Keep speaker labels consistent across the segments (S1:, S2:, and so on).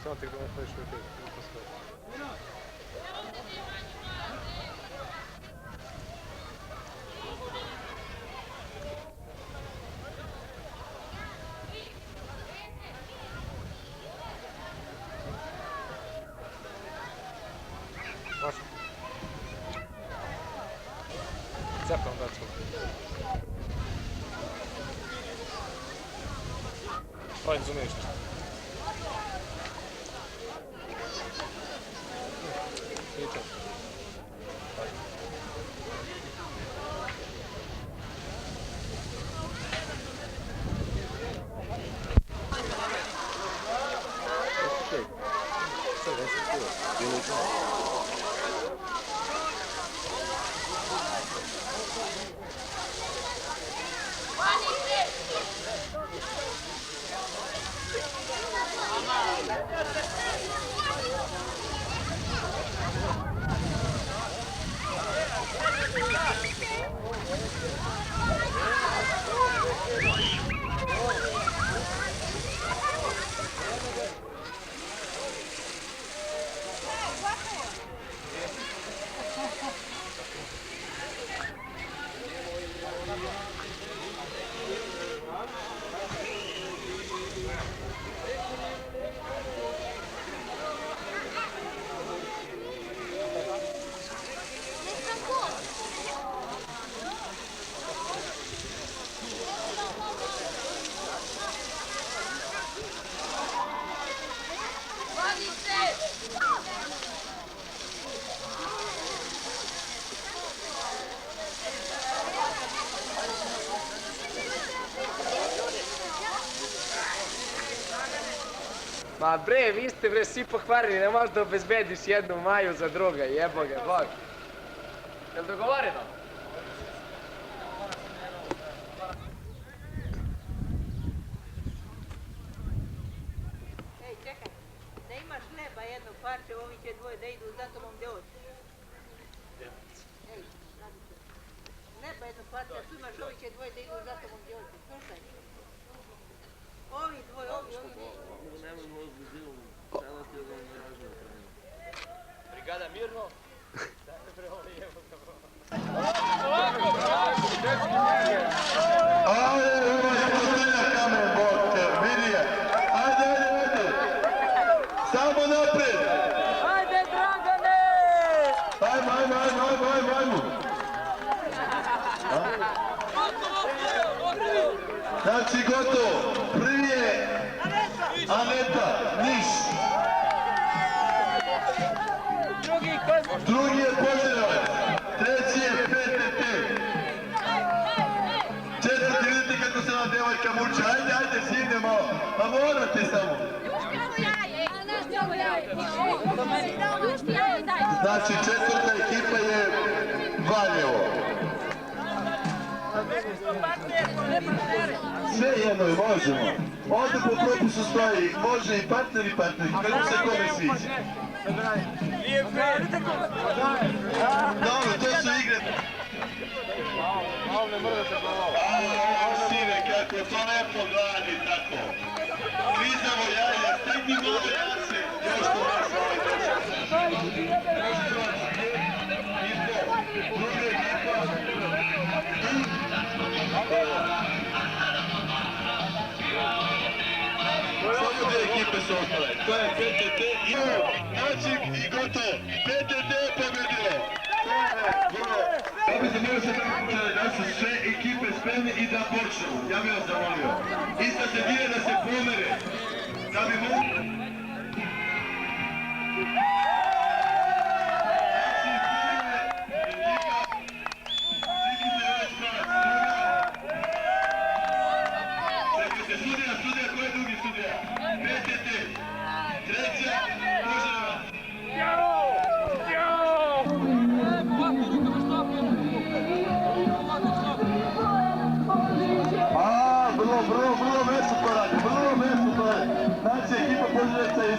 S1: Samo ti da ne poješ uvijek, ne postoji. Mašo. Cepam da ću. Fajn zunište. Pričam. Ma bre, vi ste bre svi pokvarili, ne možeš da obezbediš jednu Maju za druga, jebo ga, bog. Jel dogovoreno?
S2: Ej, čekaj, da imaš hleba jedno parče, ovi će dvoje da idu za tobom gdje hoće. Ej, Radice, hleba jedno parče, a tu imaš ovi će dvoje da idu za tobom gdje hoće, slušaj. Ovi dvoje, ovi.
S3: Brigada mirno.
S4: Ajde, postavlja kamen, Bog te, vidi je. Ajde. Samo naprijed.
S2: Ajde, Dragane!
S4: Ajmo. Znači, gotovo. Prvi je Aneta, Niš. Drugi je Požarevac. Treći je PTT. Četvrti, vidite kako se nam devojka muče. Ajde, sjedne malo. Pa morate samo. Znači, četvrta ekipa je Valjevo. Sve jedno, možemo. Ovdje po propisu stoji, može i partner, kako se kome sviđa. Dobro, to su igre.
S1: Malo ne mrdate glavom.
S4: Sine, kako to lepo gladi tako. Klizamo jaja, stigni malo jase. Još to nas ovaj došao. Još kroz. Druga ekipa. Samo dvije ekipe su ostale. To je PTT i način i gotovo. PTT je pobjedilo. Ja bih zamolio se da su sve ekipe spremne i da počnu. Ja bih vas zamolio. Ista se dvije da se pomere. Da bi mogli... Znači, prvi je ekipa... Svi se već pravi.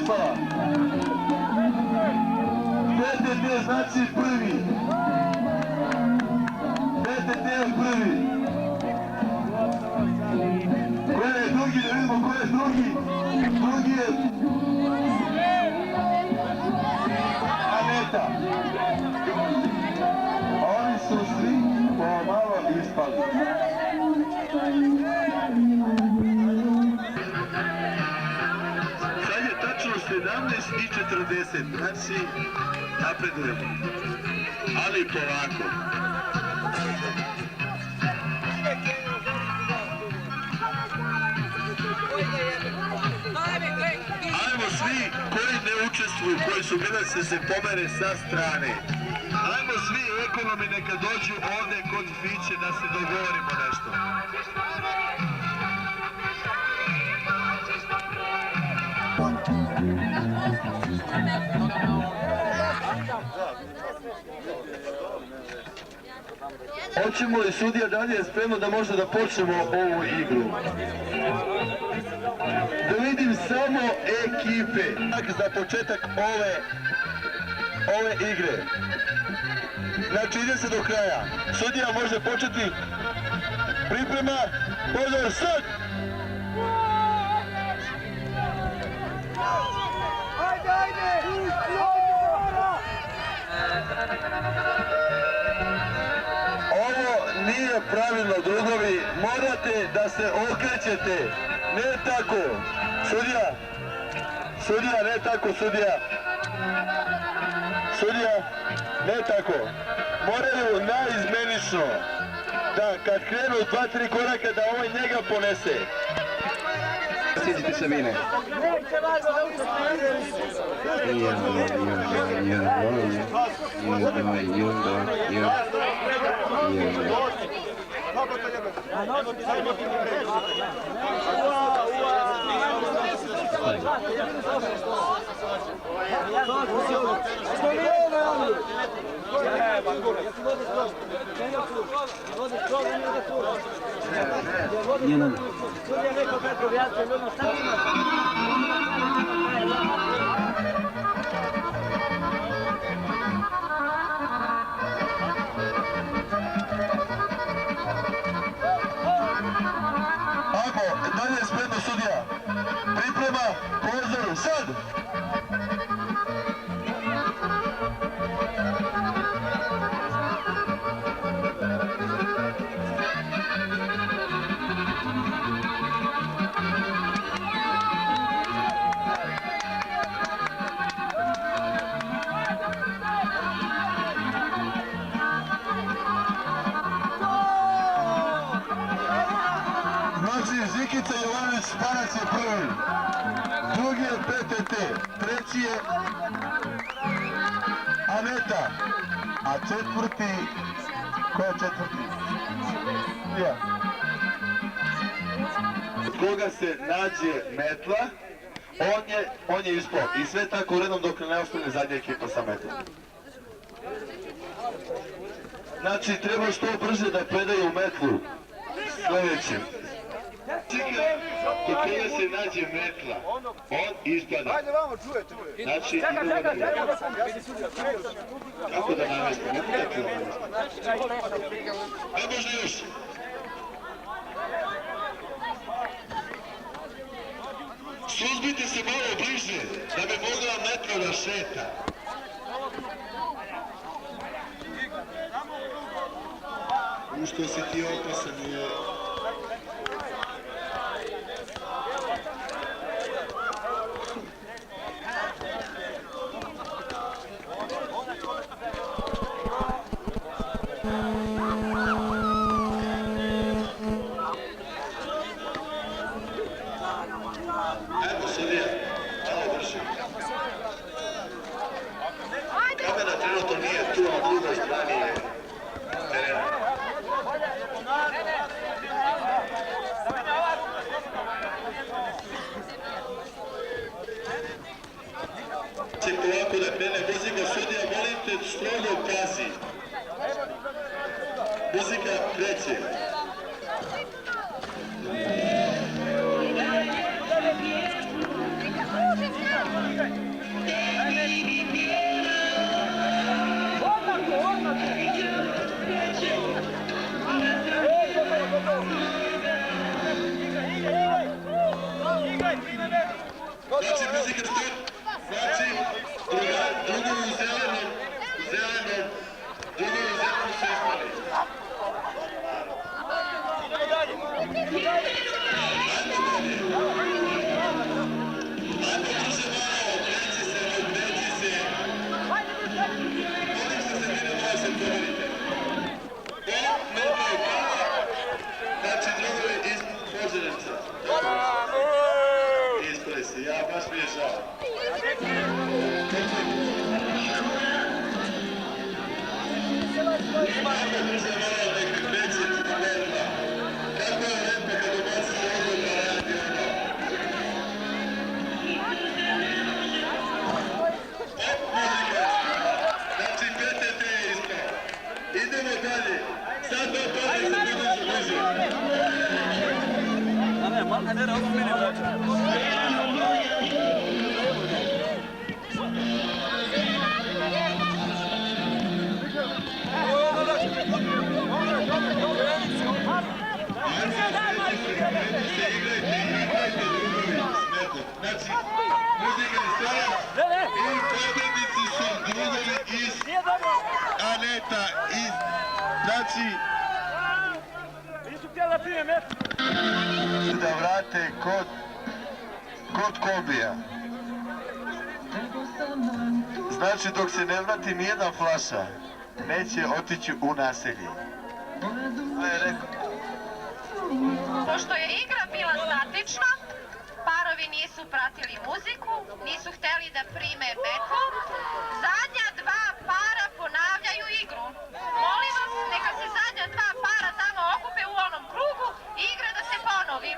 S4: ispala. PTT znači prvi. PTT je prvi. Ko je drugi, da vidimo ko je drugi. Drugi je Aneta. Oni su svi pomalo ispali. Sad je tačno 17:40, znači napredujemo. Ali polako. Ajmo svi koji ne učestvuju, koji su bili se pomere sa strane. Ajmo svi ekonomi neka dođu ovdje kod Fiće da se dogovorimo nešto. Hoćemo li sudija dalje spremno da može da počnemo ovu igru? Da vidim samo ekipe. Za početak ove igre. Znači ide se do kraja. Sudija može početi. Priprema. Pozor, sad! Ovo nije pravilno, drugovi. Morate da se okrećete. Ne tako. Sudija. Sudija, ne tako, sudija. Sudija, ne tako. Moraju naizmenično. Da, kad krenu 2-3 koraka da ovaj njega ponese. Sjedite se mine. Dalje spredno sudija. Priprema, pozor, sad! Znači, Zikica Jovanović Spanac je prvi, drugi je PTT, treći je Aneta, a četvrti, ko je četvrti? Ja. Od koga se nađe metla, on je ispao i sve tako u redom dok ne ostane zadnja ekipa sa metlom. Znači, treba što brže da predaju metlu sljedećim. Kod koga se nađe metla, on ispada. Ajde vamo, čujete. Znači, i drugo da je. Kako da namestim? Ne može još. Suzbite se malo bliže, da bi mogla metla da šeta. U što si ti opasan je... Evo sudija, malo brže. Kamera trenutno nije tu, na drugoj strani je terena. Ovako da krene muzika, sudija, molim te, strogo pazi. Muzika kreće. brzo malo neka kreće borba. Kako je lepo kad ubacite ovo pa radi ono. Znači PTT je isto. Idemo dalje. Sad to pade se bliže. Znači, muzika je stala i pobjednici su drugovi iz Aneta iz, znači, da vrate kod Kobija. Znači, dok se ne vrati nijedna flaša, neće otići u naselje. To je rekao.
S5: Pošto je igra bila statična, parovi nisu pratili muziku, nisu htjeli da prime betvu, zadnja dva para ponavljaju igru. Molim vas, neka se zadnja dva para tamo okupe u onom krugu i igra da se ponovi.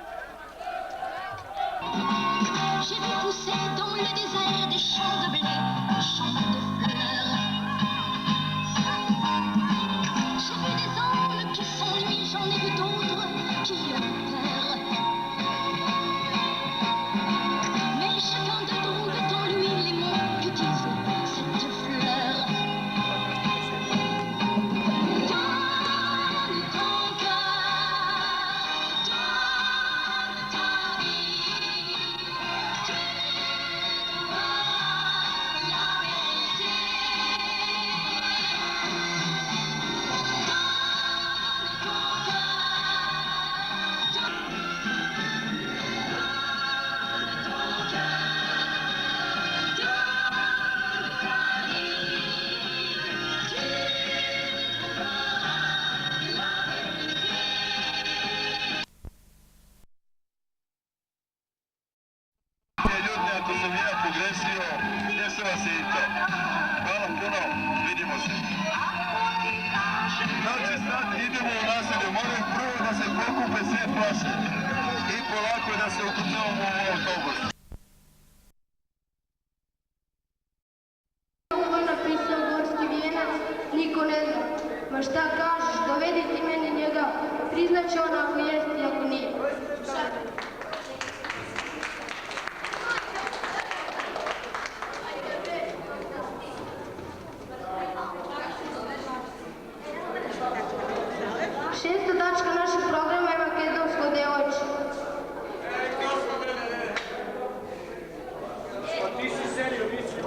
S6: J'ai vu pousser dans le désert des champs de blé, des champs de fleurs. J'ai vu des hommes qui s'ennuient, j'en ai vu d'autres qui ont peur. Mais chacun de trouve en lui les mots que disent cette fleur. Donne ton cœur, donne ta vie.
S4: Ljudi, ako sam ja pogrešio, desilo se i to. Hvala puno, vidimo se. Znači sad idemo u naselje, molim prvo da se pokupe sve flaše i polako da se ukrcavamo u autobus.
S7: Ovo je napisao Gorski vijenac, niko ne zna. Ma šta kažeš, dovedi ti meni njega, priznaće on ako jest i ako nije. Šesta tačka našeg programa je makedonsko devojče.
S1: Ti si serio, mislim.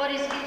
S8: Boris